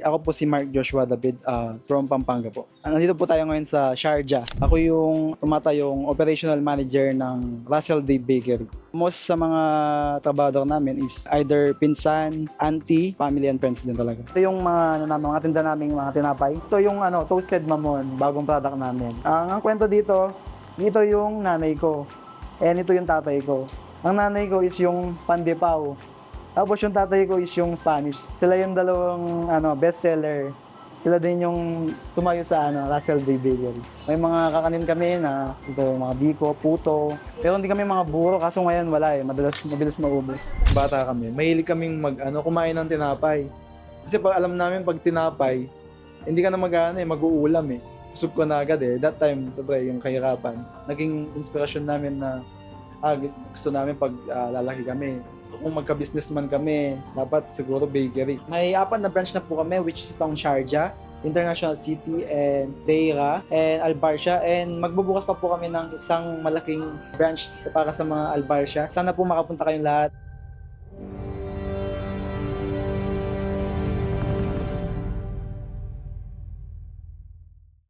Ako po si Mark Joshua David from Pampanga po. Nandito po tayo ngayon sa Sharjah. Ako yung tumatayong operational manager ng Russell D. Bakery. Most sa mga trabador namin is either pinsan, auntie, family and friends din talaga. Ito yung mga tinda naming mga tinapay. Ito yung toasted mamon, bagong product namin. Ang kwento dito, ito yung nanay ko. And ito yung tatay ko. Ang nanay ko is yung pandipaw. Tapos yung tatay ko is yung Spanish. Sila yung dalawang bestseller. Sila din yung tumayo sa Russell D. Bakery. May mga kakanin kami na ito, mga biko, puto. Pero hindi kami mga buro kaso ngayon wala mabilis maubos. Bata kami, mahilig kaming kumain ng tinapay. Kasi pag alam namin pag tinapay, hindi ka na mag-uulam eh. Busog ko na agad eh. That time, sabi yung kahirapan. Naging inspirasyon namin na gusto namin pag lalaki kami. Kung magka-businessman kami, dapat siguro bakery. May 4 na branch na po kami, which is itong Sharjah, International City, and Deira, and Albarcia. And magbubukas pa po kami ng isang malaking branch para sa mga Albarcia. Sana po makapunta kayong lahat.